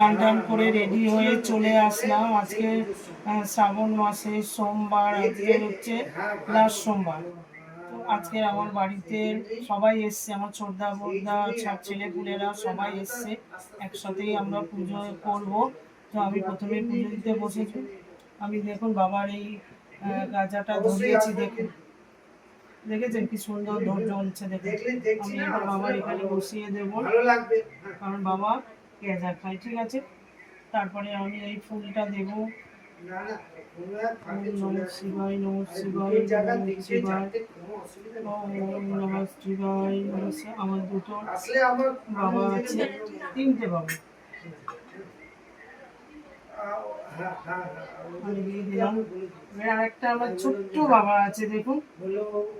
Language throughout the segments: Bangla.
স্নান টান করে রেডি হয়ে চলে আসলাম। আজকে শ্রাবণ মাসের সোমবার, আজকে হচ্ছে লাস্ট সোমবার। তো আজকে আমার বাড়িতে সবাই এসছে, আমার ছোটদা বড়দা ছেলেপুলেরা সবাই এসছে, একসাথেই আমরা পুজো করব। তো আমি প্রথমে পুজো দিতে বসেছি। আমি দেখুন বাবার এই গাজাটা ধরিয়েছি, দেখুন দেখেছেন কি সুন্দর জ্বলছে, দেখুন। আমি এবার বাবার এখানে বসিয়ে দেবো, কারণ বাবা গেজা খায়, ঠিক আছে। তারপরে আমি এই ফুলটা দেব। ওম নমঃ শিবায়, নমঃ শিবায়, নমঃ শিবায়, ওম নমঃ শিবায়, নমঃ শিবায়। আমার দুটো বাবা আছে, তিনটে বাবা। আমি দিয়ে দিলাম। আর একটা আমার ছোট্ট বাবা আছে, দেখুন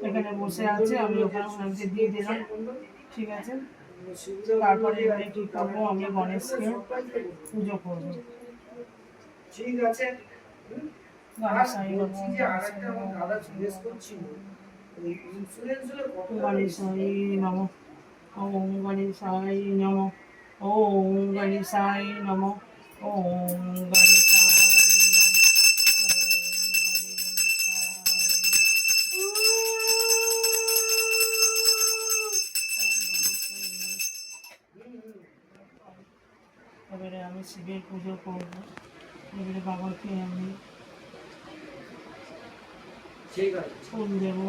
এখানে বসে আছে, আমি ওখানে দিয়ে দিলাম, ঠিক আছে। তারপরে এবারে কি করবো, আমি গণেশকে পুজো করবো, ঠিক আছে। গণেশাই নমঃ, গণেশাই নমঃ, ওম গণেশাই নমঃ, ওম গণেশাই নমঃ, ওম গণেশাই এবারে আমি শিবের পুজো করবো। এবারে বাবাকে আমি ফুল দেবো।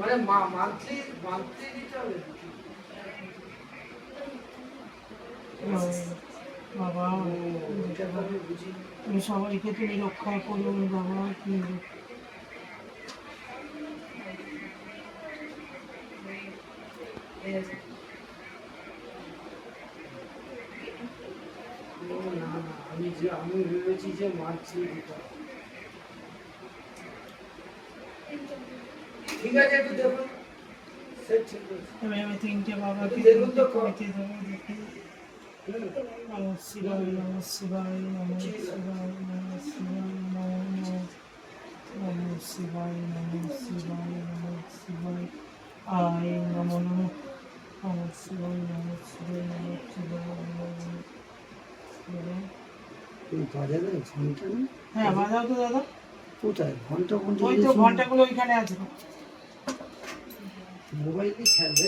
বাবা তুমি সবাইকে তুমি রক্ষা করুন বাবা, তুমি আমি ভেবেছি যে মানছি, ঠিক আছে একটু দেখুন। আমি তিনটে বাবাকে কইতে দেবো, দেখি। নমঃ শিবায়, নমঃ শিবায়, নমঃ শিবায়, নমঃ শিবায়, নমঃ শিবায়, নমঃ শিবায়, নমঃ শিবায়, আয় নমঃ নমঃ, নমঃ শিবায়, নমঃ শিবায়, নমঃ শিবায়, বাজাবে ঘন্টা না? হ্যাঁ বাজাও তো দাদা। কোথায় ঘন্টা? ওই তো ঘন্টাগুলো ওইখানে আছে। মোবাইল কি খেলবে?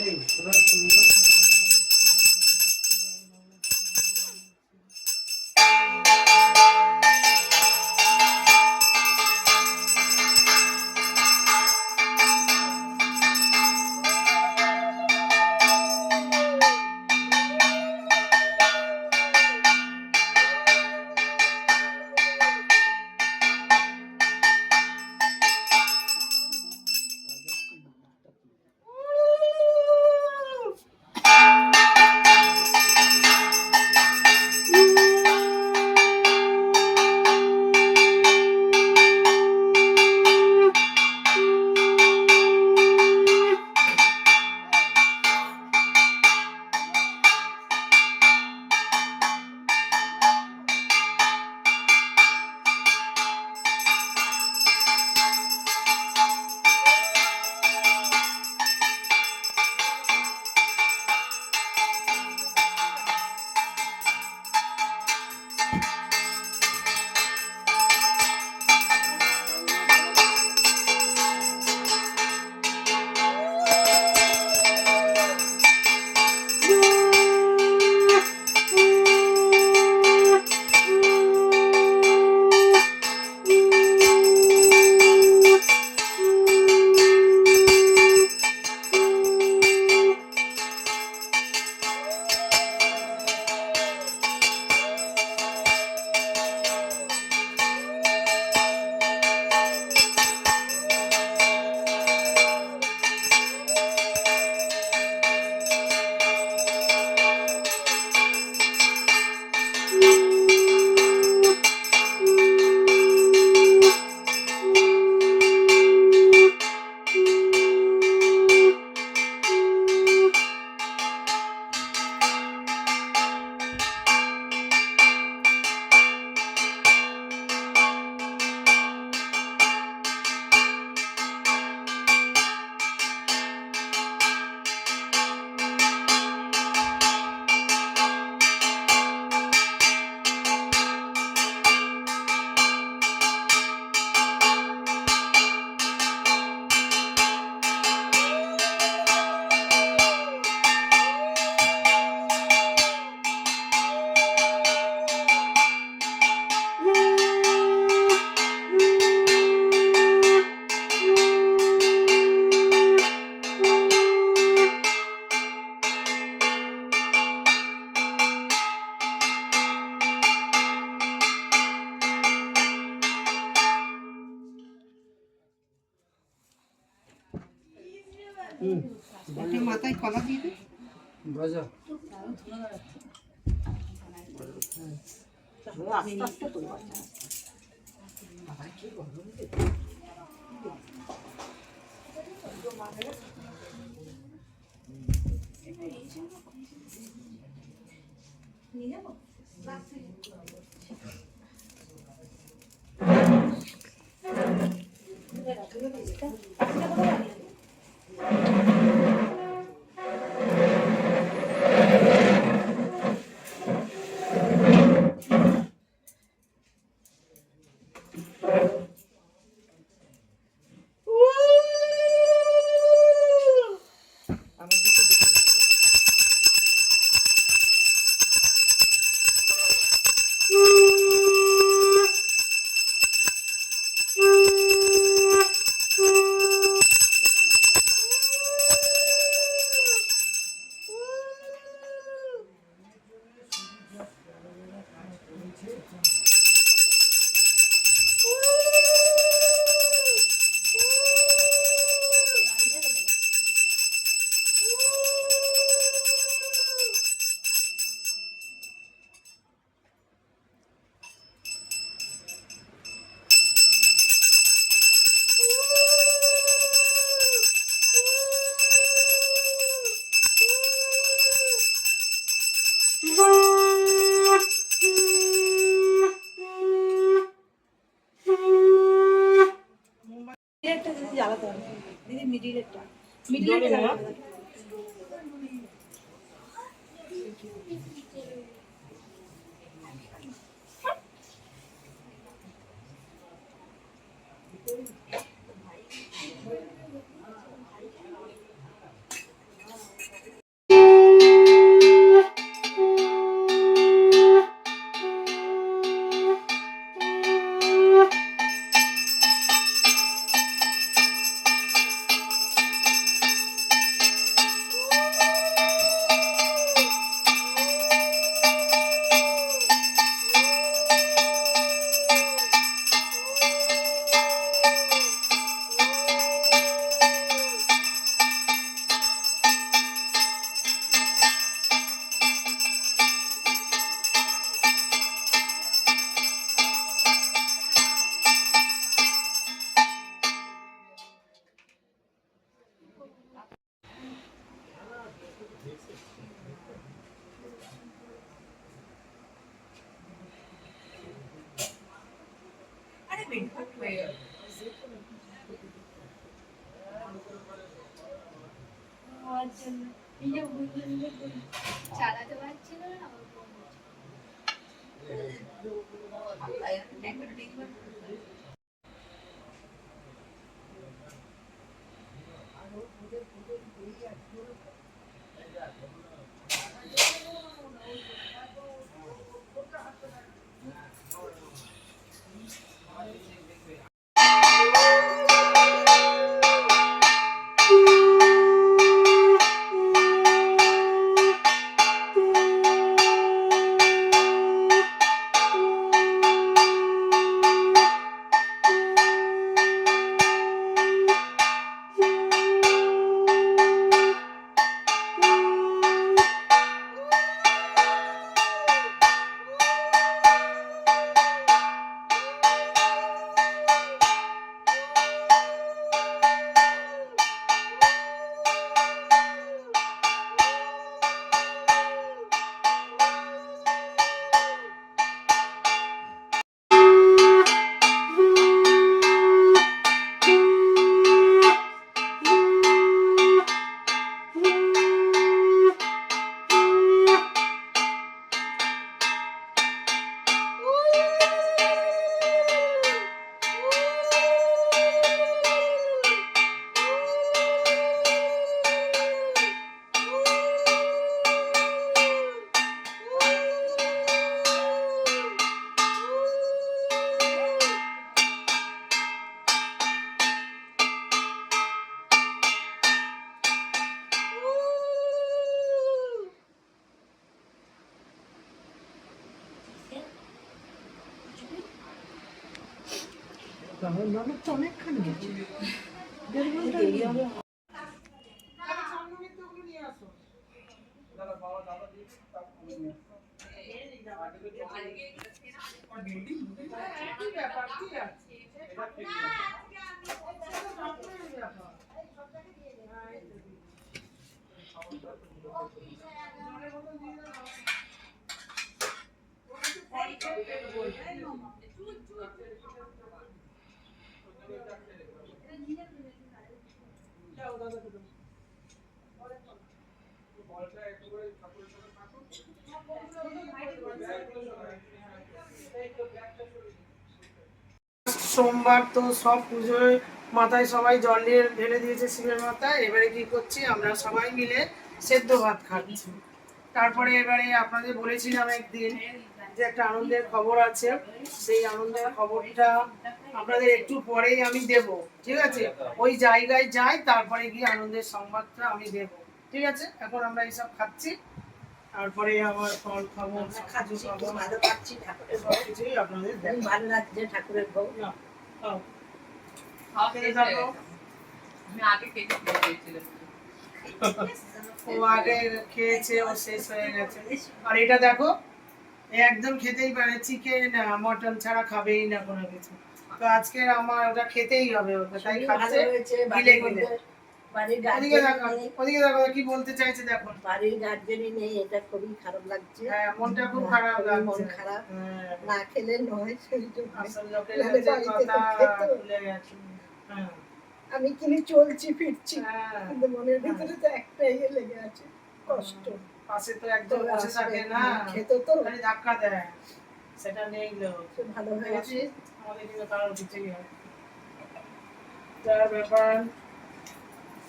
একটা মাথায় কলা দিয়ে দে। বাজা আস্তে আস্তে তোল বাচ্চা। বাবা কি গরম রে। নিয়ে যাবো। জ্বালাতে হবে দিদি, মিডিলেরটা জ্বালাতে হবে। চালাতে পারছি না। ননদ তো অনেকখানি গেছে। সোমবার তো সব পুজোয় মাথায় সবাই জল নিয়ে ঢেলে দিয়েছে শিবের মাথায়। এবারে কি করছি, আমরা সবাই মিলে সেদ্ধ ভাত খাচ্ছি। তারপরে এবারে আপনাদের বলেছিলাম একদিন যে একটা আনন্দের খবর আছে, সেই আনন্দের খবরটা আপনাদের একটু পরেই আমি দেব, ঠিক আছে? ওই জায়গায় যাই, তারপরে গিয়ে আনন্দের সংবাদটা আমি দেব, ঠিক আছে? এখন আমরা এইসব খাচ্ছি, তারপরে আবার ফল খাবো, খাজু খাবো, ভালো পাচ্ছি ঠাকুরের ভোগ, সব কিছুই আপনাদের দেব। ভালো লাগছে ঠাকুরের ভোগ। খেতে থাকো। ও আগে খেয়েছে, ও শেষ হয়ে গেছে। আর এটা দেখো, এ একদম খেতেই পারে, চিকেন মটন ছাড়া খাবেই না কোনো কিছু। তো আজকে আমার ওটা খেতেই হবে, ওটা তাই খাচ্ছে গিলে গিলে। ওদিকে দেখো, ওদিকে দেখো কি বলতে চাইছে দেখো। বাড়ির গার্জেনই নেই, এটা খুবই খারাপ লাগছে। হ্যাঁ, মনটা খুব খারাপ লাগছে। মন খারাপ, না খেলে নয়। সেই জন্য আসল লোকের কাছে কথা ভুলে গেছি। হ্যাঁ, আমি কিনে চলছি ফিরছি, হ্যাঁ, কিন্তু মনের ভিতরে তো একটাই লেগে আছে, কষ্ট। পাশে তো একদম বসে থাকে না, খেতে তো খালি ধাক্কা দেয়, সেটা নেই লোক। ভালো হয়েছে। আমাদের কিন্তু কারোর কিছুই হয়, যার ব্যাপার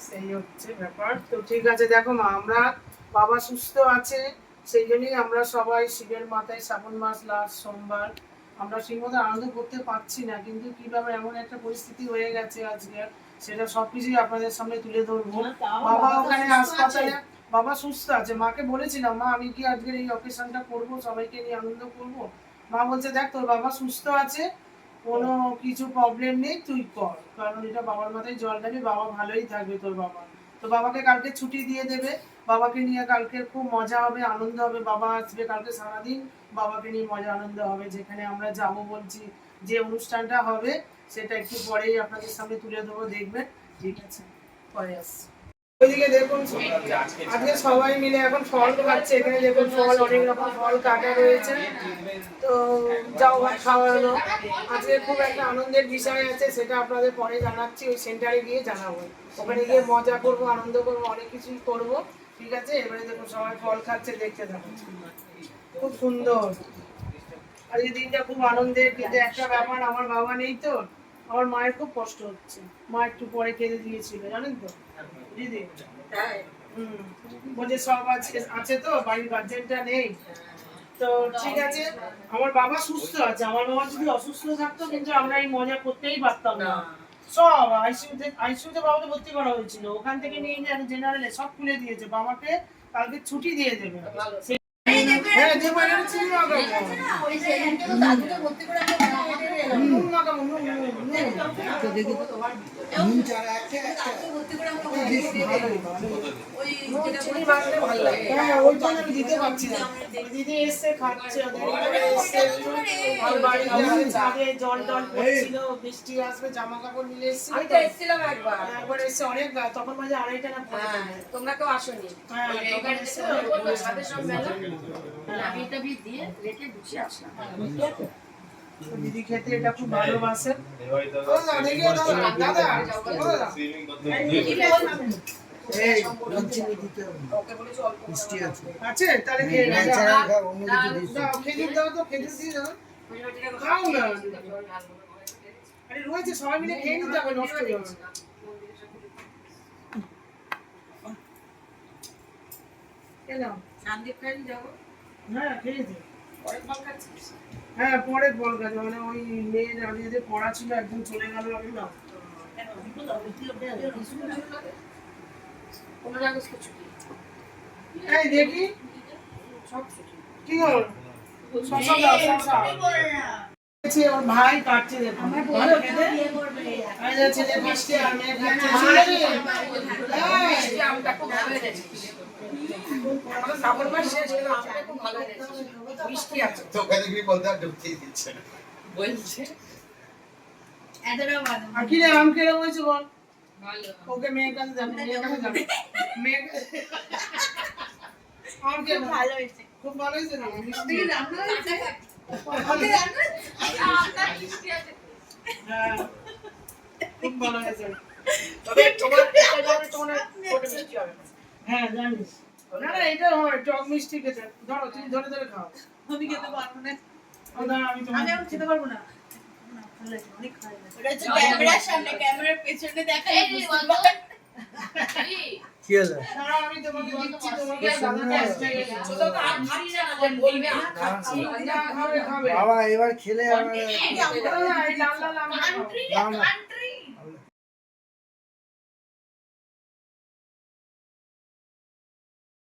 সেই হচ্ছে ব্যাপার। তো ঠিক আছে, দেখো মা, আমরা বাবা সুস্থ আছে, সেই জন্যই আমরা সবাই শিবের মাথায় শ্রাবণ মাস লাস্ট সোমবার আমরা ঠিকমতো আনন্দ করতে পারছি না, কিন্তু কিভাবে এমন একটা পরিস্থিতি হয়ে গেছে আজকে, সেটা সবকিছুই আপনাদের সামনে তুলে ধরবো। বাবা ওখানে হাসপাতালে, বাবা সুস্থ আছে। মাকে বলেছিলাম, মা আমি কি আজকের এই অকেশনটা করবো, সবাইকে নিয়ে আনন্দ করবো? মা বলছে দেখ, তোর বাবা সুস্থ আছে, কোনো কিছু প্রবলেম নেই, তুই কর, কারণ এটা বাবার মাথায় জল ঢালি, বাবা ভালোই থাকবে তোর বাবা। তো বাবাকে কালকে ছুটি দিয়ে দেবে, বাবাকে নিয়ে কালকে খুব মজা হবে, আনন্দ হবে, বাবা আসবে কালকে সারাদিন, বাবাকে নিয়ে মজা আনন্দ হবে। যেখানে আমরা যাব বলছি, যে অনুষ্ঠানটা হবে সেটা একটু পরেই আপনাদের সামনে তুলে দেবো, দেখবেন, ঠিক আছে? পরে আসছি। ওইদিকে দেখুন, আজকে সবাই মিলে এখন ফল খাচ্ছে। এখানে দেখুন ফল, অনেক রকম ফল কাটা রয়েছে। তো যাও ভাত খাওয়ানো, আজকে খুব একটা আনন্দের বিষয় আছে, সেটা আপনাদের পরে জানাচ্ছি। ওই সেন্টারে গিয়ে জানাবো, ওখানে গিয়ে মজা করবো, আনন্দ করবো, অনেক কিছুই করবো, ঠিক আছে? এবারে দেখুন সবাই ফল খাচ্ছে, দেখতে থাকুন, খুব সুন্দর। আর এই দিনটা খুব আনন্দের, কিন্তু একটা ব্যাপার, আমার বাবা নেই তো, আমার মায়ের খুব কষ্ট হচ্ছে। মা একটু পরে কেঁদে দিয়েছিল, জানেন তো দিদি? বলছে সব আছে তো, বাড়ির গার্জেনটা নেই। তো ঠিক আছে, আমার বাবা সুস্থ আছে। আমার বাবা যদি অসুস্থ থাকতো, কিন্তু আমরা এই মজা করতেই পারতাম না। সব আইসিইউতে বাবাকে ভর্তি করা হয়েছিল, ওখান থেকে নিয়ে জেনারেলে সব খুলে দিয়েছে। বাবাকে কালকে ছুটি দিয়ে দেবে। হ্যাঁ, যে বাইরে ছিল দিতে পারছি না। দিদি এসে খাচ্ছে, জল টল পড়ছিল, বৃষ্টি আসবে, জামা কাপড় নিয়ে এসেছিলাম একবার এসে অনেক, তখন বাজে 2:30 না। তোমরা কেউ আসোনি? দিদি খেতে এটা খুব ভালোবাসে। দাদা আছে, তাহলে খেজুর দাও তো, খেজুর দিয়ে দাও, খাও না। আরে রয়েছে, সবাই মিলে খেয়ে নিতে হবে, নষ্ট হয়ে যাবে। হ্যাঁ, খেয়েছি। হ্যাঁ, পরে বল গেছে, মানে ওই মেয়ের যে পড়া ছিল, একদম চলে গেল। আমি না এই দেখি কি হল, ওর ভাই কাটছে, দেখুন ভালো খেতে। ছেলে মিষ্টি আর মেয়ে খাচ্ছে। আমাদের শ্রাবণ মাস শেষ হলো, আমটা খুব ভালো হয়েছে, মিষ্টি আছে। তোকে দেখবি বলতে আর ঢুকতেই দিচ্ছে না। বলছে আর কি রে আম কিরকম হয়েছে বল? ওকে মেয়ের কাছে যাবে, মেয়ের কাছে যাবে। মেয়ের আম কেমন? ভালো হয়েছে। খুব ভালো হয়েছে না? মিষ্টি? হ্যাঁ, খুব ভালো হয়েছে। তবে তোমার ছোট মিষ্টি হবে। হ্যাঁ, জানিস। না না, এটা হয় টক মিষ্টি খেতে। ধরো, তুমি ধরে ধরে খাও। আমি খেতে পারবো না। আমি তোমার আমি এখন খেতে পারবো না। ভালো লাগছে, অনেক ভালো লাগছে। ওটা হচ্ছে ক্যামেরার সামনে, ক্যামেরার পেছনে দেখাই বুঝতে পারবে। কি হলো? না, আমি তোমাকে দিচ্ছি, তোমাকে দাদাকে আসতে গেছে। ছোট তো আর খাচ্ছি না, বলবে আর খাচ্ছি না, খাবে খাবে। বাবা এবার খেলে আমার না, এই লাল লাল আম খাও। কান্ট্রি